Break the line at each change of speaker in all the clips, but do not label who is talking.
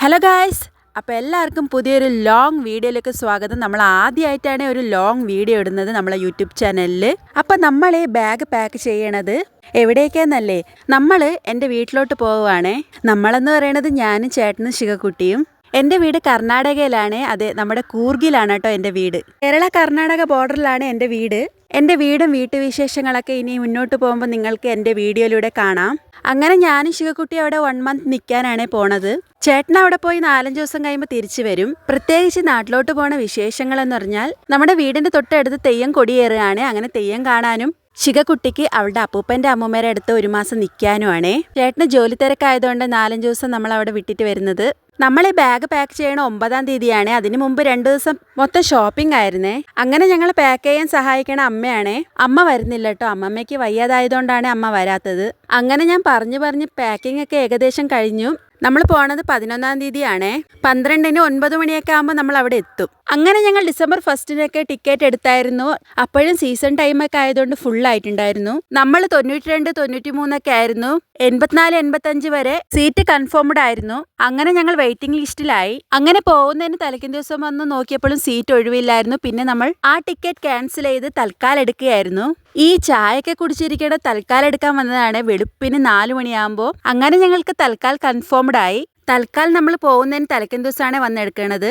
Hello guys, അപ്പോൾ എല്ലാവർക്കും പുതിയൊരു ലോങ് വീഡിയോയിലേക്ക് സ്വാഗതം. നമ്മൾ ആദ്യമായിട്ടാണ് ഒരു ലോങ് വീഡിയോ ഇടുന്നത് നമ്മളെ യൂട്യൂബ് ചാനലിൽ. അപ്പോൾ നമ്മൾ ഈ ബാഗ് പാക്ക് ചെയ്യണത് എവിടേക്കാന്നല്ലേ, നമ്മൾ എൻ്റെ വീട്ടിലോട്ട് പോവുകയാണേ. നമ്മളെന്ന് പറയണത് ഞാനും ചേട്ടനും ശിവകുട്ടിയും. എൻ്റെ വീട് കർണാടകയിലാണ്. അതെ, നമ്മുടെ കൂർഗിലാണ് കേട്ടോ എൻ്റെ വീട്. കേരള കർണാടക ബോർഡറിലാണ് എൻ്റെ വീട്. എൻ്റെ വീടും വീട്ടുവിശേഷങ്ങളൊക്കെ ഇനി മുന്നോട്ട് പോകുമ്പോൾ നിങ്ങൾക്ക് എൻ്റെ വീഡിയോയിലൂടെ കാണാം. അങ്ങനെ ഞാനും ശിവകുട്ടി അവിടെ 1 മന്ത് നിൽക്കാനാണ് പോണത്. ചേട്ടൻ അവിടെ പോയി 4-5 ദിവസം കഴിയുമ്പോൾ തിരിച്ചു വരും. പ്രത്യേകിച്ച് നാട്ടിലോട്ട് പോണ വിശേഷങ്ങളെന്ന് പറഞ്ഞാൽ നമ്മുടെ വീടിൻ്റെ തൊട്ടടുത്ത് തെയ്യം കൊടിയേറുകയാണ്. അങ്ങനെ തെയ്യം കാണാനും ശിവകുട്ടിക്ക് അവളുടെ അപ്പൂപ്പൻ്റെ അമ്മൂമ്മേരെ അടുത്ത് 1 മാസം നിൽക്കാനുമാണേ. ചേട്ടന് ജോലി തിരക്കായതുകൊണ്ട് 4-5 ദിവസം നമ്മൾ അവിടെ വിട്ടിട്ട് വരുന്നത്. നമ്മൾ ഈ ബാഗ് പാക്ക് ചെയ്യണ 9-ാം തീയതിയാണ്. അതിന് മുമ്പ് 2 ദിവസം മൊത്തം ഷോപ്പിംഗ് ആയിരുന്നേ. അങ്ങനെ ഞങ്ങൾ പാക്ക് ചെയ്യാൻ സഹായിക്കണ അമ്മയാണേ. അമ്മ വരുന്നില്ല കേട്ടോ, അമ്മമ്മയ്ക്ക് വയ്യാതായതുകൊണ്ടാണ് അമ്മ വരാത്തത്. അങ്ങനെ ഞാൻ പറഞ്ഞ് പാക്കിംഗ് ഒക്കെ ഏകദേശം കഴിഞ്ഞു. നമ്മൾ പോണത് 11-ാം തീയതിയാണേ. 12-ന് 9 മണിയൊക്കെ ആകുമ്പോൾ നമ്മൾ അവിടെ എത്തും. അങ്ങനെ ഞങ്ങൾ ഡിസംബർ 1-നൊക്കെ ടിക്കറ്റ് എടുത്തായിരുന്നു. അപ്പോഴും സീസൺ ടൈമൊക്കെ ആയതുകൊണ്ട് ഫുള്ളായിട്ടുണ്ടായിരുന്നു. നമ്മൾ 92-93 ആയിരുന്നു. 84-85 വരെ സീറ്റ് കൺഫേംഡ് ആയിരുന്നു. അങ്ങനെ ഞങ്ങൾ വെയിറ്റിംഗ് ലിസ്റ്റിലായി. അങ്ങനെ പോകുന്നതിന് തലേക്കും ദിവസം വന്ന് നോക്കിയപ്പോഴും സീറ്റ് ഒഴിവില്ലായിരുന്നു. പിന്നെ നമ്മൾ ആ ടിക്കറ്റ് ക്യാൻസൽ ചെയ്ത് തൽക്കാലം എടുക്കുകയായിരുന്നു. ഈ ചായയൊക്കെ കുടിച്ചിരിക്കേണ്ട തൽക്കാലം എടുക്കാൻ വന്നതാണ് വെളുപ്പിന് 4 മണിയാകുമ്പോൾ. അങ്ങനെ ഞങ്ങൾക്ക് തൽക്കാൽ കൺഫേംഡ് ആയി. തൽക്കാൽ നമ്മൾ പോകുന്നതിന് തലേക്കും ദിവസമാണ് വന്നെടുക്കണത്.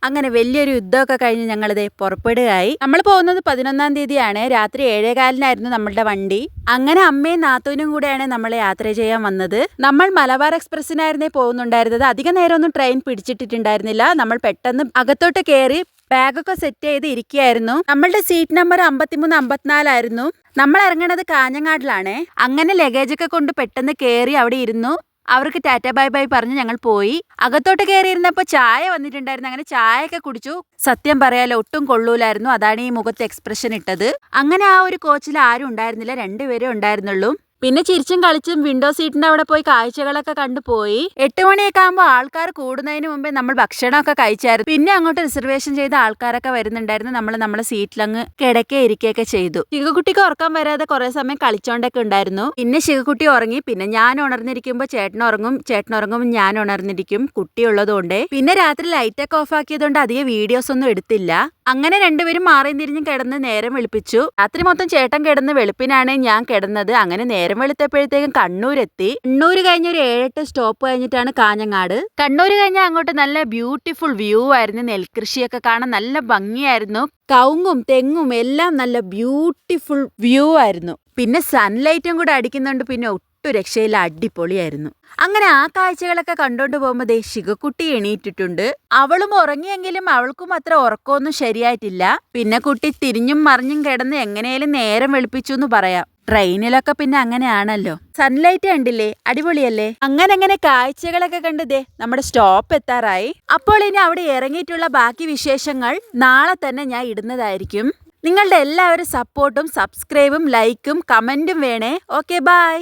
അങ്ങനെ വലിയൊരു യുദ്ധമൊക്കെ കഴിഞ്ഞ് ഞങ്ങളിതേ പുറപ്പെടുകയായി. നമ്മൾ പോകുന്നത് 11-ാം തീയതിയാണ്. രാത്രി 7:15 നമ്മളുടെ വണ്ടി. അങ്ങനെ അമ്മയും നാത്തൂനും കൂടെയാണ് നമ്മൾ യാത്ര ചെയ്യാൻ വന്നത്. നമ്മൾ മലബാർ എക്സ്പ്രസ്സിനായിരുന്നേ പോകുന്നുണ്ടായിരുന്നത്. അധിക നേരമൊന്നും ട്രെയിൻ പിടിച്ചിട്ടിട്ടുണ്ടായിരുന്നില്ല. നമ്മൾ പെട്ടെന്ന് അകത്തോട്ട് കയറി ബാഗൊക്കെ സെറ്റ് ചെയ്ത് ഇരിക്കുകയായിരുന്നു. നമ്മളുടെ സീറ്റ് നമ്പർ 53-54 ആയിരുന്നു. നമ്മൾ ഇറങ്ങണത് കാഞ്ഞങ്ങാടിലാണേ. അങ്ങനെ ലഗേജൊക്കെ കൊണ്ട് പെട്ടെന്ന് കയറി അവിടെ ഇരുന്നു. അവർക്ക് ടാറ്റ ബൈ ബൈ പറഞ്ഞ് ഞങ്ങൾ പോയി. അകത്തോട്ട് കയറിയിരുന്നപ്പോൾ ചായ വന്നിട്ടുണ്ടായിരുന്നു. അങ്ങനെ ചായയൊക്കെ കുടിച്ചു. സത്യം പറയാലോ, ഒട്ടും കൊള്ളൂലായിരുന്നു. അതാണ് ഈ മുഖത്ത് എക്സ്പ്രഷൻ ഇട്ടത്. അങ്ങനെ ആ ഒരു കോച്ചിൽ ആരും ഉണ്ടായിരുന്നില്ല, 2 പേരേ ഉണ്ടായിരുന്നുള്ളൂ. പിന്നെ ചിരിച്ചും കളിച്ചും വിൻഡോ സീറ്റിന്റെ അവിടെ പോയി കാഴ്ചകളൊക്കെ കണ്ടുപോയി. 8 മണിയൊക്കെ ആകുമ്പോൾ ആൾക്കാർ കൂടുന്നതിന് മുമ്പേ നമ്മൾ ഭക്ഷണമൊക്കെ കഴിച്ചായിരുന്നു. പിന്നെ അങ്ങോട്ട് റിസർവേഷൻ ചെയ്ത ആൾക്കാരൊക്കെ വരുന്നുണ്ടായിരുന്നു. നമ്മൾ നമ്മളെ സീറ്റിലങ്ങ് കിടക്കെ ഇരിക്കുകയൊക്കെ ചെയ്തു. ശിവകുട്ടിക്ക് ഉറക്കം വരാതെ കുറെ സമയം കളിച്ചോണ്ടൊക്കെ ഉണ്ടായിരുന്നു. പിന്നെ ശിവകുട്ടി ഉറങ്ങി. പിന്നെ ഞാൻ ഉണർന്നിരിക്കുമ്പോൾ ചേട്ടൻ ഉറങ്ങും ഞാൻ ഉണർന്നിരിക്കും, കുട്ടിയുള്ളതുകൊണ്ട്. പിന്നെ രാത്രി ലൈറ്റൊക്കെ ഓഫ് ആക്കിയതുകൊണ്ട് അധികം വീഡിയോസ് ഒന്നും എടുത്തില്ല. അങ്ങനെ 2 പേരും മാറിയും തിരിഞ്ഞും കിടന്ന് നേരം വെളുപ്പിച്ചു. രാത്രി മൊത്തം ചേട്ടൻ കിടന്ന് വെളുപ്പിനാണ് ഞാൻ കിടന്നത്. അങ്ങനെ നേരം വെളുത്തപ്പോഴത്തേക്കും കണ്ണൂരെത്തി. കണ്ണൂർ കഴിഞ്ഞ് ഒരു 7-8 സ്റ്റോപ്പ് കഴിഞ്ഞിട്ടാണ് കാഞ്ഞങ്ങാട്. കണ്ണൂർ കഴിഞ്ഞാൽ അങ്ങോട്ട് നല്ല ബ്യൂട്ടിഫുൾ വ്യൂ ആയിരുന്നു. നെൽകൃഷിയൊക്കെ കാണാൻ നല്ല ഭംഗിയായിരുന്നു. കവുങ്ങും തെങ്ങും എല്ലാം നല്ല ബ്യൂട്ടിഫുൾ വ്യൂ ആയിരുന്നു. പിന്നെ സൺലൈറ്റും കൂടെ അടിക്കുന്നുണ്ട്. പിന്നെ ഒട്ടും രക്ഷയില്ല, അടിപൊളിയായിരുന്നു. അങ്ങനെ ആ കാഴ്ചകളൊക്കെ കണ്ടോണ്ട് പോകുമ്പോൾ ശിവകുട്ടി എണീറ്റിട്ടുണ്ട്. അവളും ഉറങ്ങിയെങ്കിലും അവൾക്കും അത്ര ഉറക്കമൊന്നും ശരിയായിട്ടില്ല. പിന്നെ കുട്ടി തിരിഞ്ഞും മറിഞ്ഞും കിടന്ന് എങ്ങനെയാലും നേരം വെളുപ്പിച്ചു എന്ന് പറയാം. ട്രെയിനിലൊക്കെ പിന്നെ അങ്ങനെയാണല്ലോ. സൺലൈറ്റ് കണ്ടില്ലേ, അടിപൊളിയല്ലേ. അങ്ങനെ കാഴ്ചകളൊക്കെ കണ്ട് നമ്മുടെ സ്റ്റോപ്പ് എത്താറായി. അപ്പോൾ ഇനി അവിടെ ഇറങ്ങിയിട്ടുള്ള ബാക്കി വിശേഷങ്ങൾ നാളെ തന്നെ ഞാൻ ഇടുന്നതായിരിക്കും. നിങ്ങളുടെ എല്ലാവരും സപ്പോർട്ടും സബ്സ്ക്രൈബും ലൈക്കും കമന്റും വേണേ. Okay, by.